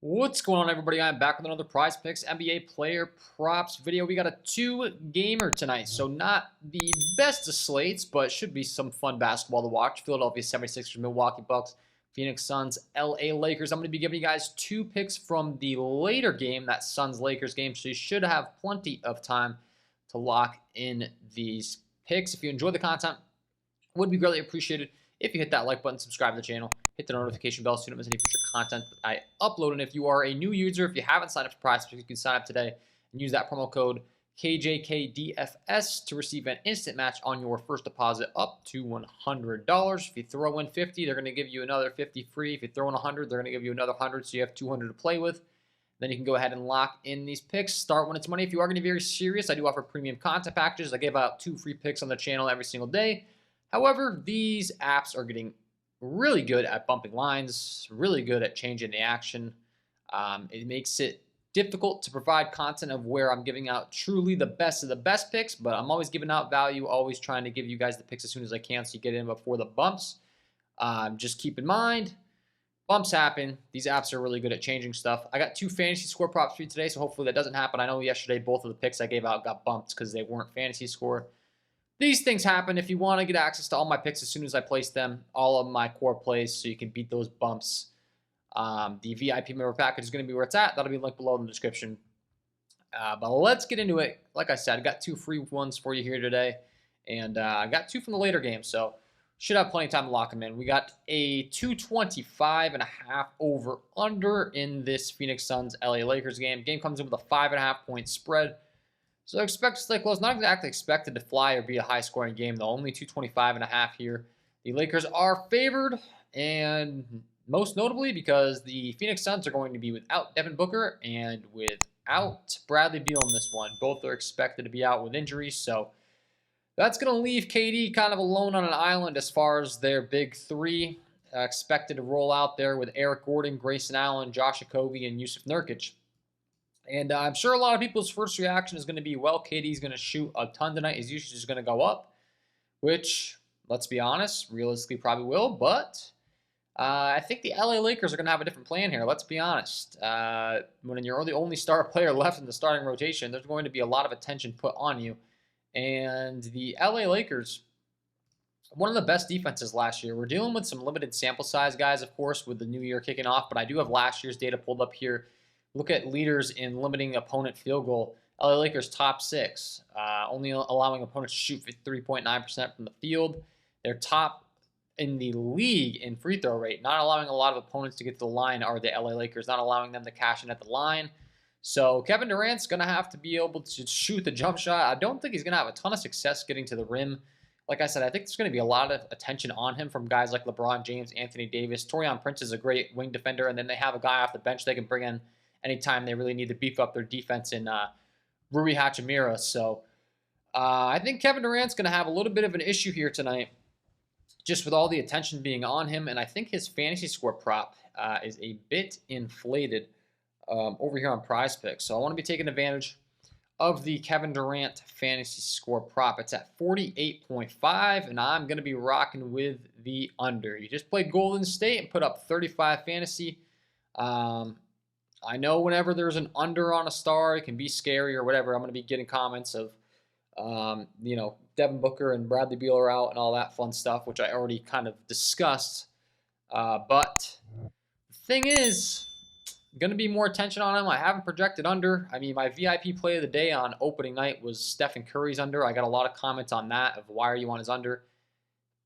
What's going on, everybody? I'm back with another Prize Picks NBA player props video. We got a two-gamer tonight, so not the best of slates, but should be some fun basketball to watch. Philadelphia 76ers, Milwaukee Bucks, Phoenix Suns, LA Lakers. I'm going to be giving you guys two picks from the later game, that Suns-Lakers game, so you should have plenty of time to lock in these picks. If you enjoy the content, would be greatly appreciated if you hit that like button, subscribe to the channel, hit the notification bell so you don't miss any future content that I upload. And if you are a new user, if you haven't signed up for Prizepicks, you can sign up today and use that promo code KJK DFS to receive an instant match on your first deposit up to $100. If you throw in 50, they're going to give you another 50 free. If you throw in 100, they're going to give you another 100, so you have 200 to play with. Then you can go ahead and lock in these picks. Start when it's money. If you are going to be very serious, I do offer premium content packages. I give out 2 free picks on the channel every single day. However, these apps are getting really good at bumping lines, really good at changing the action. It makes it difficult to provide content of where I'm giving out truly the best of the best picks, but I'm always giving out value, always trying to give you guys the picks as soon as I can so you get in before the bumps. Just keep in mind, bumps happen. These apps are really good at changing stuff. I got 2 fantasy score props for you today, so hopefully that doesn't happen. I know yesterday both of the picks I gave out got bumped because they weren't fantasy score. These things happen. If you want to get access to all my picks as soon as I place them, all of my core plays, so you can beat those bumps, the VIP member package is going to be where it's at. That'll be linked below in the description. But let's get into it. Like I said, I got 2 free ones for you here today, and I got 2 from the later game, so should have plenty of time to lock them in. We got a 225.5 over under in this Phoenix Suns LA Lakers game. Game comes in with a 5.5 point spread. So expect to stay close. Not exactly expected to fly or be a high-scoring game, though. Only 225.5 here. The Lakers are favored, and most notably because the Phoenix Suns are going to be without Devin Booker and without Bradley Beal in this one. Both are expected to be out with injuries, so that's going to leave KD kind of alone on an island as far as their big 3. Expected to roll out there with Eric Gordon, Grayson Allen, Josh Okogie, and Yusuf Nurkic. And I'm sure a lot of people's first reaction is going to be, well, KD's going to shoot a ton tonight. His usage is going to go up, which, let's be honest, realistically probably will. But I think the LA Lakers are going to have a different plan here. Let's be honest. When you're the only star player left in the starting rotation, there's going to be a lot of attention put on you. And the LA Lakers, one of the best defenses last year. We're dealing with some limited sample size, guys, of course, with the new year kicking off. But I do have last year's data pulled up here. Look at leaders in limiting opponent field goal. LA Lakers top 6, only allowing opponents to shoot 3.9% from the field. They're top in the league in free throw rate. Not allowing a lot of opponents to get to the line are the LA Lakers, not allowing them to cash in at the line. So Kevin Durant's going to have to be able to shoot the jump shot. I don't think he's going to have a ton of success getting to the rim. Like I said, I think there's going to be a lot of attention on him from guys like LeBron James, Anthony Davis. Taurean Prince is a great wing defender, and then they have a guy off the bench they can bring in anytime they really need to beef up their defense in Rui Hachimura. So I think Kevin Durant's going to have a little bit of an issue here tonight, just with all the attention being on him. And I think his fantasy score prop is a bit inflated over here on Prizepicks. So I want to be taking advantage of the Kevin Durant fantasy score prop. It's at 48.5, and I'm going to be rocking with the under. You just played Golden State and put up 35 fantasy. I know whenever there's an under on a star, it can be scary or whatever. I'm going to be getting comments of, Devin Booker and Bradley Beal are out and all that fun stuff, which I already kind of discussed. But the thing is, going to be more attention on him. I haven't projected under. I mean, my VIP play of the day on opening night was Stephen Curry's under. I got a lot of comments on that of why are you on his under.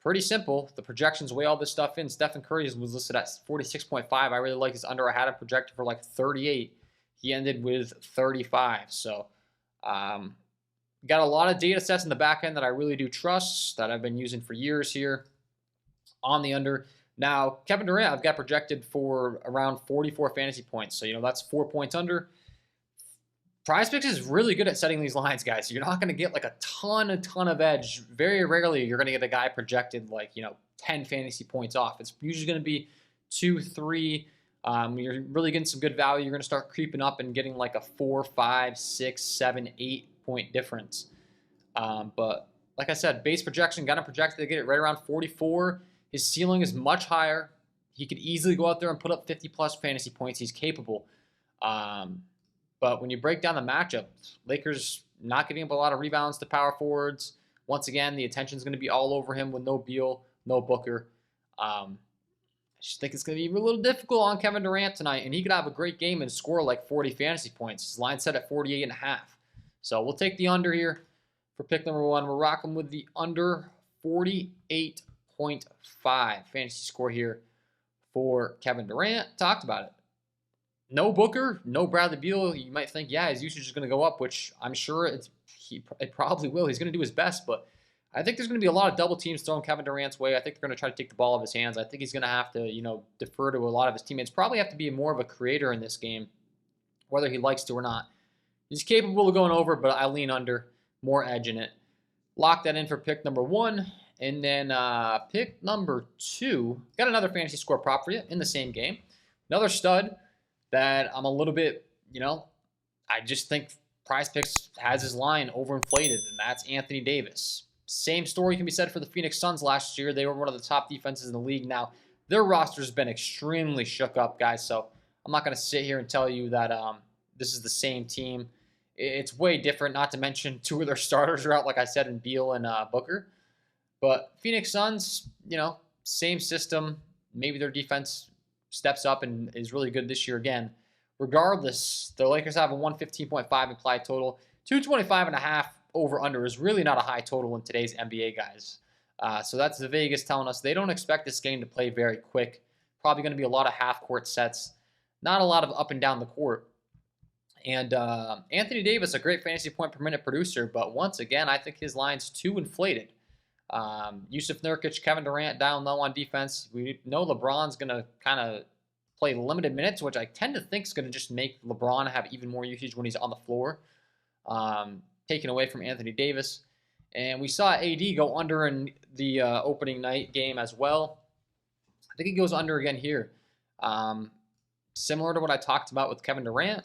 Pretty simple. The projections weigh all this stuff in. Stephen Curry was listed at 46.5. I really like his under. I had him projected for like 38. He ended with 35. So, got a lot of data sets in the back end that I really do trust, that I've been using for years here on the under. Now, Kevin Durant, I've got projected for around 44 fantasy points. So, that's 4 points under. Prizepicks is really good at setting these lines, guys. So you're not going to get like a ton of edge. Very rarely you're going to get a guy projected like, 10 fantasy points off. It's usually going to be 2, 3. You're really getting some good value. You're going to start creeping up and getting like a 4, 5, 6, 7, 8 point difference. But like I said, base projection, got him projected to get it right around 44. His ceiling is much higher. He could easily go out there and put up 50-plus fantasy points. He's capable. But when you break down the matchup, Lakers not giving up a lot of rebounds to power forwards. Once again, the attention's going to be all over him with no Beal, no Booker. I just think it's going to be a little difficult on Kevin Durant tonight, and he could have a great game and score like 40 fantasy points. His line set at 48.5. So we'll take the under here for pick number 1. We're rocking with the under 48.5 fantasy score here for Kevin Durant. Talked about it. No Booker, no Bradley Beal. You might think, yeah, his usage is going to go up, which I'm sure it probably will. He's going to do his best, but I think there's going to be a lot of double teams thrown Kevin Durant's way. I think they're going to try to take the ball out of his hands. I think he's going to have to, defer to a lot of his teammates. Probably have to be more of a creator in this game, whether he likes to or not. He's capable of going over, but I lean under. More edge in it. Lock that in for pick number 1. And then pick number 2. Got another fantasy score prop for you in the same game. Another stud that I'm a little bit, I just think Prizepicks has his line overinflated, and that's Anthony Davis. Same story can be said for the Phoenix Suns last year. They were one of the top defenses in the league. Now, their roster's been extremely shook up, guys, so I'm not going to sit here and tell you that this is the same team. It's way different, not to mention 2 of their starters are out, like I said, in Beal and Booker. But Phoenix Suns, same system. Maybe their defense steps up and is really good this year again. Regardless, the Lakers have a 115.5 implied total. 225.5 over-under is really not a high total in today's NBA, guys. So that's the Vegas telling us they don't expect this game to play very quick. Probably going to be a lot of half-court sets. Not a lot of up and down the court. And Anthony Davis, a great fantasy point per minute producer, but once again, I think his line's too inflated. Yusuf Nurkic, Kevin Durant down low on defense. We know LeBron's going to kind of play limited minutes, which I tend to think is going to just make LeBron have even more usage when he's on the floor, taken away from Anthony Davis. And we saw AD go under in the opening night game as well. I think he goes under again here. Similar to what I talked about with Kevin Durant.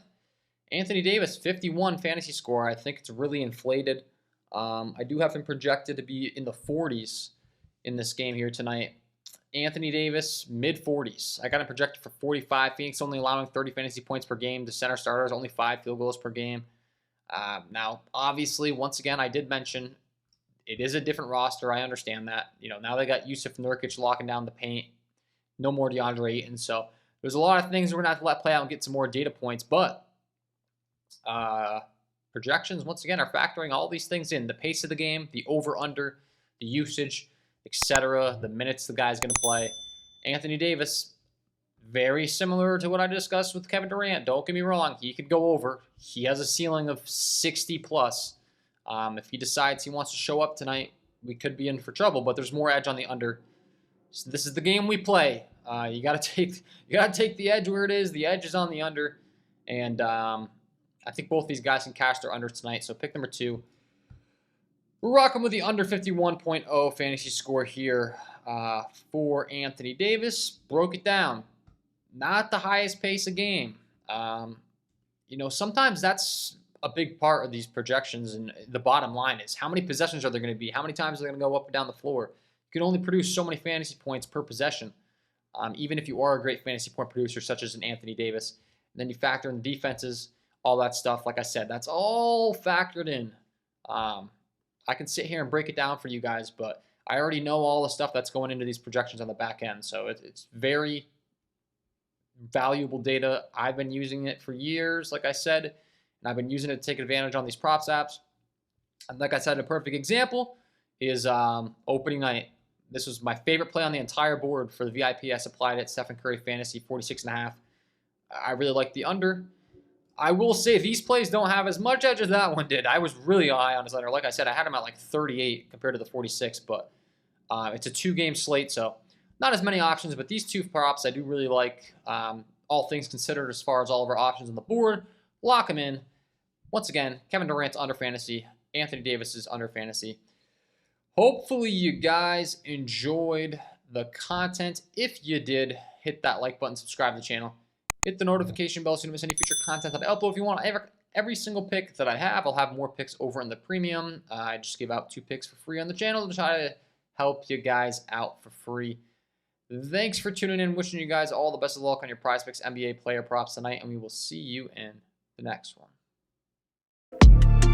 Anthony Davis, 51 fantasy score. I think it's really inflated. I do have him projected to be in the 40s in this game here tonight. Anthony Davis, mid-40s. I got him projected for 45. Phoenix only allowing 30 fantasy points per game. The center starters only 5 field goals per game. Now, obviously, once again, I did mention it is a different roster. I understand that. Now they got Yusuf Nurkic locking down the paint. No more DeAndre Ayton. So there's a lot of things we're going to have to let play out and get some more data points. But projections, once again, are factoring all these things in. The pace of the game, the over-under, the usage, etc., the minutes the guy's going to play. Anthony Davis, very similar to what I discussed with Kevin Durant. Don't get me wrong. He could go over. He has a ceiling of 60+. If he decides he wants to show up tonight, we could be in for trouble, but there's more edge on the under. So this is the game we play. You got to take the edge where it is. The edge is on the under. And I think both these guys can cash their under tonight. So pick number 2. We're rocking with the under 51.0 fantasy score here for Anthony Davis. Broke it down. Not the highest pace of game. Sometimes that's a big part of these projections, and the bottom line is how many possessions are there going to be? How many times are they going to go up and down the floor? You can only produce so many fantasy points per possession, even if you are a great fantasy point producer such as an Anthony Davis. And then you factor in the defenses, all that stuff. Like I said, that's all factored in. I can sit here and break it down for you guys, but I already know all the stuff that's going into these projections on the back end. So it's very valuable data. I've been using it for years, like I said, and I've been using it to take advantage on these props apps. And like I said, a perfect example is opening night. This was my favorite play on the entire board for the VIP. I supplied it, Stephen Curry Fantasy, 46.5. I really like the under. I will say these plays don't have as much edge as that one did. I was really high on his under. Like I said, I had him at like 38 compared to the 46, but it's a 2-game slate, so not as many options, but these 2 props I do really like. All things considered as far as all of our options on the board. Lock them in. Once again, Kevin Durant's under fantasy. Anthony Davis is under fantasy. Hopefully you guys enjoyed the content. If you did, hit that like button, subscribe to the channel. Hit the notification bell so you don't miss any future content that I upload. If you want every single pick that I have, I'll have more picks over in the premium. I just give out 2 picks for free on the channel to try to help you guys out for free. Thanks for tuning in. Wishing you guys all the best of luck on your Prizepicks NBA player props tonight, and we will see you in the next one.